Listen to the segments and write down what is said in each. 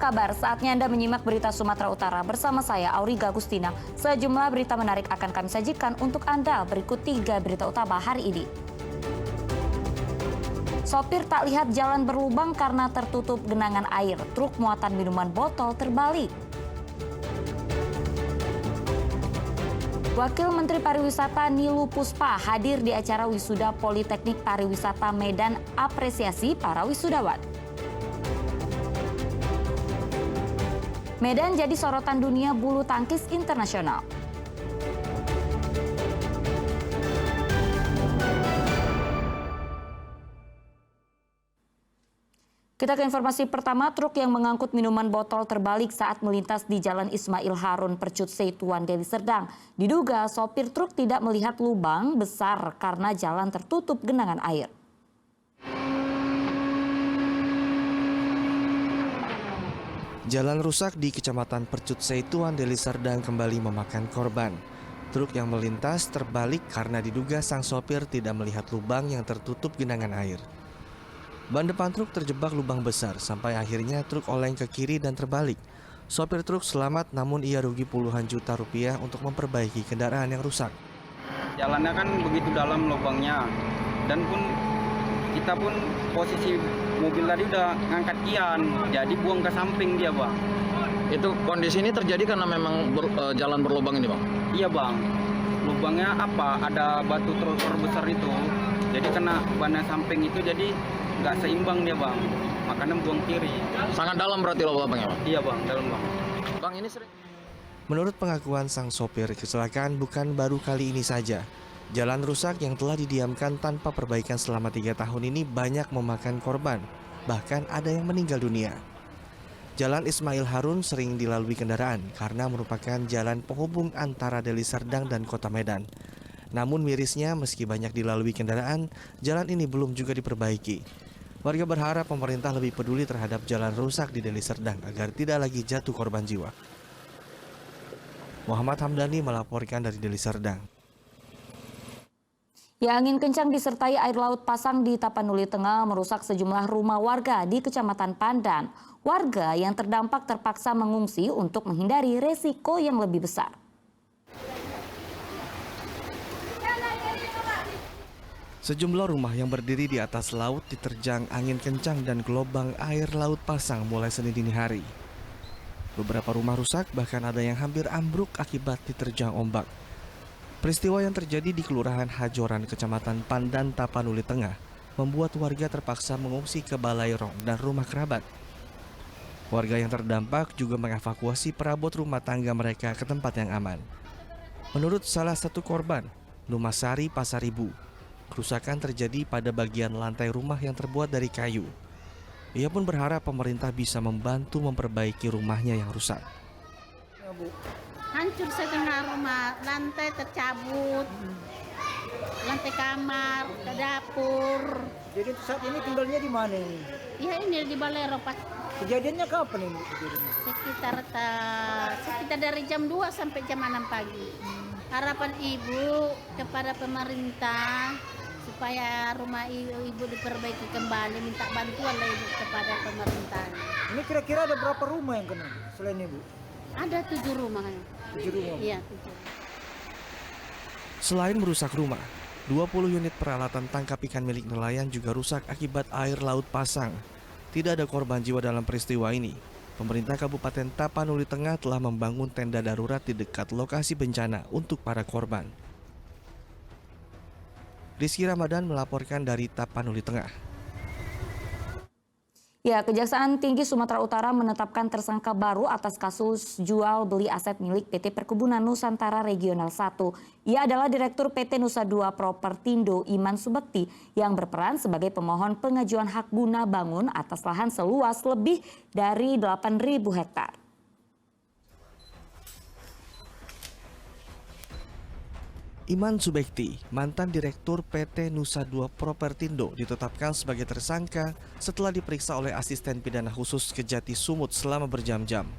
kabar? Saatnya Anda menyimak berita Sumatera Utara bersama saya, Auriga Agustina. Sejumlah berita menarik akan kami sajikan untuk Anda. Berikut 3 berita utama hari ini. Sopir tak lihat jalan berlubang karena tertutup genangan air. Truk muatan minuman botol terbalik. Wakil Menteri Pariwisata Nilu Puspa hadir di acara wisuda Politeknik Pariwisata Medan apresiasi para wisudawan. Medan jadi sorotan dunia bulu tangkis internasional. Kita ke informasi pertama, truk yang mengangkut minuman botol terbalik saat melintas di Jalan Ismail Harun, Percut Seituan, Deli Serdang. Diduga sopir truk tidak melihat lubang besar karena jalan tertutup genangan air. Jalan rusak di Kecamatan Percut Seituan, Deli Serdang kembali memakan korban. Truk yang melintas terbalik karena diduga sang sopir tidak melihat lubang yang tertutup genangan air. Ban depan truk terjebak lubang besar sampai akhirnya truk oleng ke kiri dan terbalik. Sopir truk selamat namun ia rugi puluhan juta rupiah untuk memperbaiki kendaraan yang rusak. Jalannya kan begitu dalam lubangnya dan kita pun posisi mobil tadi udah ngangkat kian, jadi buang ke samping dia, Bang. Itu kondisi ini terjadi karena memang jalan berlubang ini, Bang? Iya, Bang. Lubangnya apa? Ada batu trotoar besar itu. Jadi kena bannya samping itu jadi nggak seimbang dia, Bang. Makanya buang kiri. Sangat dalam berarti lubangnya, Bang? Iya, Bang, dalam, Bang. Bang, ini sering... Menurut pengakuan sang sopir, kecelakaan bukan baru kali ini saja. Jalan rusak yang telah didiamkan tanpa perbaikan selama 3 tahun ini banyak memakan korban. Bahkan ada yang meninggal dunia. Jalan Ismail Harun sering dilalui kendaraan karena merupakan jalan penghubung antara Deli Serdang dan Kota Medan. Namun mirisnya meski banyak dilalui kendaraan, jalan ini belum juga diperbaiki. Warga berharap pemerintah lebih peduli terhadap jalan rusak di Deli Serdang agar tidak lagi jatuh korban jiwa. Muhammad Hamdani melaporkan dari Deli Serdang. Ya, angin kencang disertai air laut pasang di Tapanuli Tengah merusak sejumlah rumah warga di Kecamatan Pandan. Warga yang terdampak terpaksa mengungsi untuk menghindari resiko yang lebih besar. Sejumlah rumah yang berdiri di atas laut diterjang angin kencang dan gelombang air laut pasang mulai Senin dini hari. Beberapa rumah rusak, bahkan ada yang hampir ambruk akibat diterjang ombak. Peristiwa yang terjadi di Kelurahan Hajoran, Kecamatan Pandan, Tapanuli Tengah, membuat warga terpaksa mengungsi ke Balai Rong dan rumah kerabat. Warga yang terdampak juga mengevakuasi perabot rumah tangga mereka ke tempat yang aman. Menurut salah satu korban, Numasari Pasaribu, kerusakan terjadi pada bagian lantai rumah yang terbuat dari kayu. Ia pun berharap pemerintah bisa membantu memperbaiki rumahnya yang rusak. Ya, Bu. Hancur setengah rumah, lantai tercabut, lantai kamar, ke dapur. Jadi saat ini tinggalnya di mana ini? Ya ini di Balai Rong. Kejadiannya kapan ini? Sekitar dari jam 2 sampai jam 6 pagi. Harapan Ibu kepada pemerintah supaya rumah ibu diperbaiki kembali, minta bantuan lah Ibu kepada pemerintah. Ini kira-kira ada berapa rumah yang kena selain Ibu? Ada 7 rumah. 7 rumah? Iya, 7. Selain merusak rumah, 20 unit peralatan tangkap ikan milik nelayan juga rusak akibat air laut pasang. Tidak ada korban jiwa dalam peristiwa ini. Pemerintah Kabupaten Tapanuli Tengah telah membangun tenda darurat di dekat lokasi bencana untuk para korban. Rizky Ramadan melaporkan dari Tapanuli Tengah. Ya, Kejaksaan Tinggi Sumatera Utara menetapkan tersangka baru atas kasus jual beli aset milik PT Perkebunan Nusantara Regional 1. Ia adalah Direktur PT Nusa 2 Propertindo Iman Subekti yang berperan sebagai pemohon pengajuan hak guna bangun atas lahan seluas lebih dari 8.000 hektar. Iman Subekti, mantan Direktur PT Nusa 2 Propertindo, ditetapkan sebagai tersangka setelah diperiksa oleh asisten pidana khusus Kejati Sumut selama berjam-jam.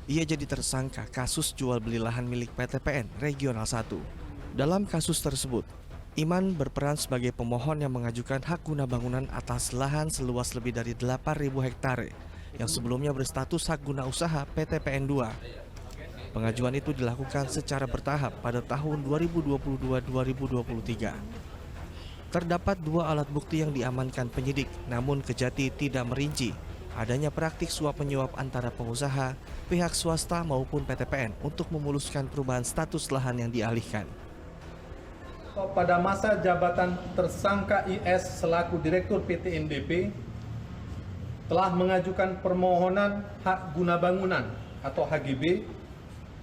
Ia jadi tersangka kasus jual beli lahan milik PTPN Regional 1. Dalam kasus tersebut, Iman berperan sebagai pemohon yang mengajukan hak guna bangunan atas lahan seluas lebih dari 8.000 hektare yang sebelumnya berstatus hak guna usaha PT PN2. Pengajuan itu dilakukan secara bertahap pada tahun 2022-2023. Terdapat 2 alat bukti yang diamankan penyidik, namun Kejati tidak merinci adanya praktik suap menyuap antara pengusaha, pihak swasta maupun PT PN untuk memuluskan perubahan status lahan yang dialihkan. Pada masa jabatan tersangka IS selaku Direktur PT NDP telah mengajukan permohonan hak guna bangunan atau HGB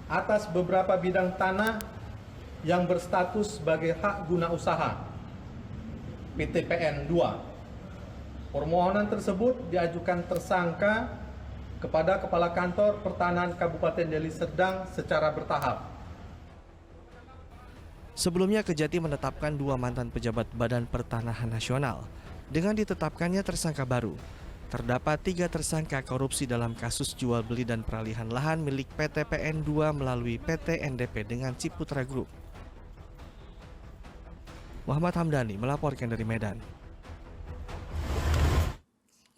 atas beberapa bidang tanah yang berstatus sebagai hak guna usaha PT PN 2. Permohonan tersebut diajukan tersangka kepada Kepala Kantor Pertanahan Kabupaten Deli Serdang secara bertahap. Sebelumnya Kejati menetapkan 2 mantan pejabat Badan Pertanahan Nasional. Dengan ditetapkannya tersangka baru, terdapat 3 tersangka korupsi dalam kasus jual beli dan peralihan lahan milik PT PN2 melalui PT NDP dengan Ciputra Group. Muhammad Hamdani melaporkan dari Medan.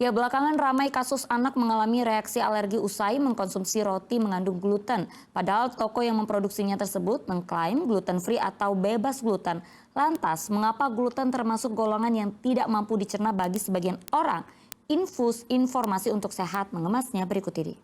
Ya, belakangan ramai kasus anak mengalami reaksi alergi usai mengkonsumsi roti mengandung gluten. Padahal toko yang memproduksinya tersebut mengklaim gluten free atau bebas gluten. Lantas, mengapa gluten termasuk golongan yang tidak mampu dicerna bagi sebagian orang? Infus informasi untuk sehat mengemasnya berikut ini.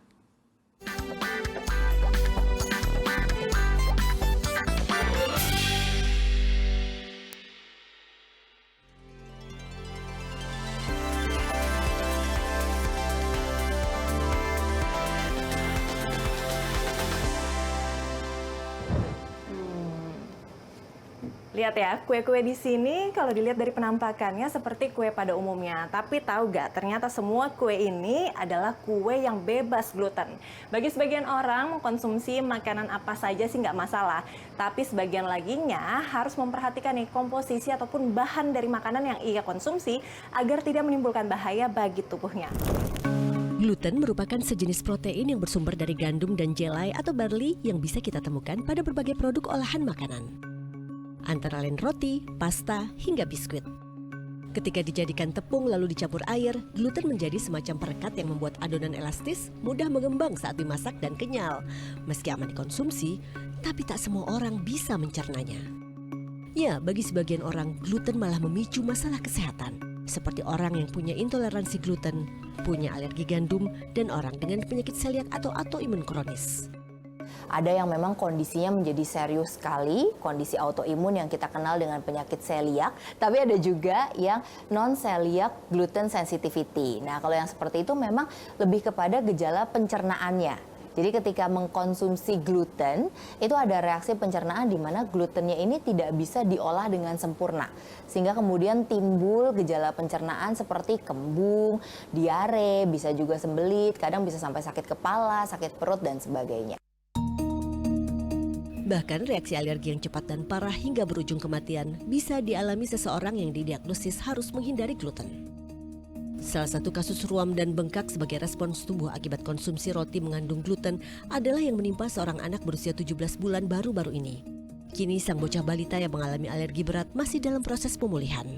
Lihat ya, kue-kue di sini kalau dilihat dari penampakannya seperti kue pada umumnya. Tapi tahu nggak, ternyata semua kue ini adalah kue yang bebas gluten. Bagi sebagian orang, mengkonsumsi makanan apa saja sih nggak masalah. Tapi sebagian laginya harus memperhatikan nih komposisi ataupun bahan dari makanan yang ia konsumsi agar tidak menimbulkan bahaya bagi tubuhnya. Gluten merupakan sejenis protein yang bersumber dari gandum dan jelai atau barley yang bisa kita temukan pada berbagai produk olahan makanan. Antara lain roti, pasta, hingga biskuit. Ketika dijadikan tepung lalu dicampur air, gluten menjadi semacam perekat yang membuat adonan elastis, mudah mengembang saat dimasak dan kenyal. Meski aman dikonsumsi, tapi tak semua orang bisa mencernanya. Ya, bagi sebagian orang, gluten malah memicu masalah kesehatan. Seperti orang yang punya intoleransi gluten, punya alergi gandum, dan orang dengan penyakit seliak atau autoimun kronis. Ada yang memang kondisinya menjadi serius sekali, kondisi autoimun yang kita kenal dengan penyakit seliak, tapi ada juga yang non-celiac gluten sensitivity. Nah, kalau yang seperti itu memang lebih kepada gejala pencernaannya. Jadi ketika mengkonsumsi gluten, itu ada reaksi pencernaan di mana glutennya ini tidak bisa diolah dengan sempurna. Sehingga kemudian timbul gejala pencernaan seperti kembung, diare, bisa juga sembelit, kadang bisa sampai sakit kepala, sakit perut, dan sebagainya. Bahkan reaksi alergi yang cepat dan parah hingga berujung kematian bisa dialami seseorang yang didiagnosis harus menghindari gluten. Salah satu kasus ruam dan bengkak sebagai respons tubuh akibat konsumsi roti mengandung gluten adalah yang menimpa seorang anak berusia 17 bulan baru-baru ini. Kini sang bocah balita yang mengalami alergi berat masih dalam proses pemulihan.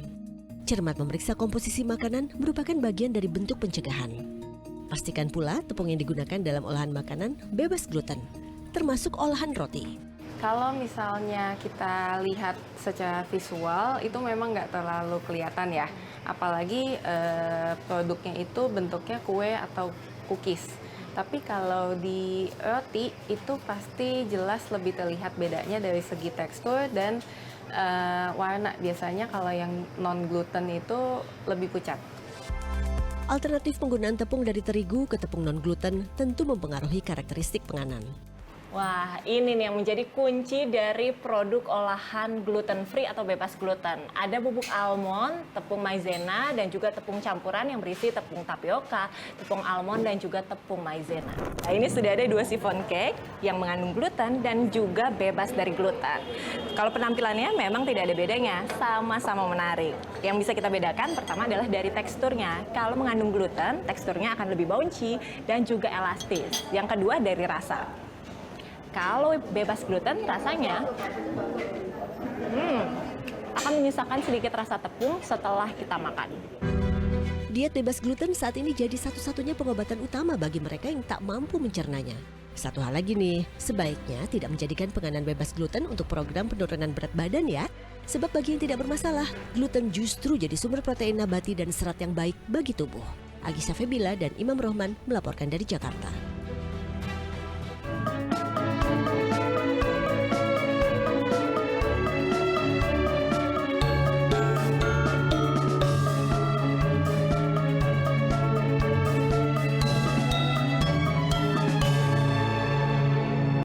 Cermat memeriksa komposisi makanan merupakan bagian dari bentuk pencegahan. Pastikan pula tepung yang digunakan dalam olahan makanan bebas gluten, termasuk olahan roti. Kalau misalnya kita lihat secara visual itu memang nggak terlalu kelihatan ya, apalagi produknya itu bentuknya kue atau cookies. Tapi kalau di roti itu pasti jelas lebih terlihat bedanya dari segi tekstur dan warna. Biasanya kalau yang non gluten itu lebih pucat. Alternatif penggunaan tepung dari terigu ke tepung non gluten tentu mempengaruhi karakteristik penganan. Wah, ini nih yang menjadi kunci dari produk olahan gluten free atau bebas gluten. Ada bubuk almond, tepung maizena, dan juga tepung campuran yang berisi tepung tapioka, tepung almond, dan juga tepung maizena. Nah, ini sudah ada 2 chiffon cake yang mengandung gluten dan juga bebas dari gluten. Kalau penampilannya memang tidak ada bedanya, sama-sama menarik. Yang bisa kita bedakan pertama adalah dari teksturnya. Kalau mengandung gluten, teksturnya akan lebih bouncy dan juga elastis. Yang kedua dari rasa. Kalau bebas gluten rasanya akan menyisakan sedikit rasa tepung setelah kita makan. Diet bebas gluten saat ini jadi satu-satunya pengobatan utama bagi mereka yang tak mampu mencernanya. Satu hal lagi nih, sebaiknya tidak menjadikan penganan bebas gluten untuk program penurunan berat badan ya. Sebab bagi yang tidak bermasalah, gluten justru jadi sumber protein nabati dan serat yang baik bagi tubuh. Agisa Febila dan Imam Rohman melaporkan dari Jakarta.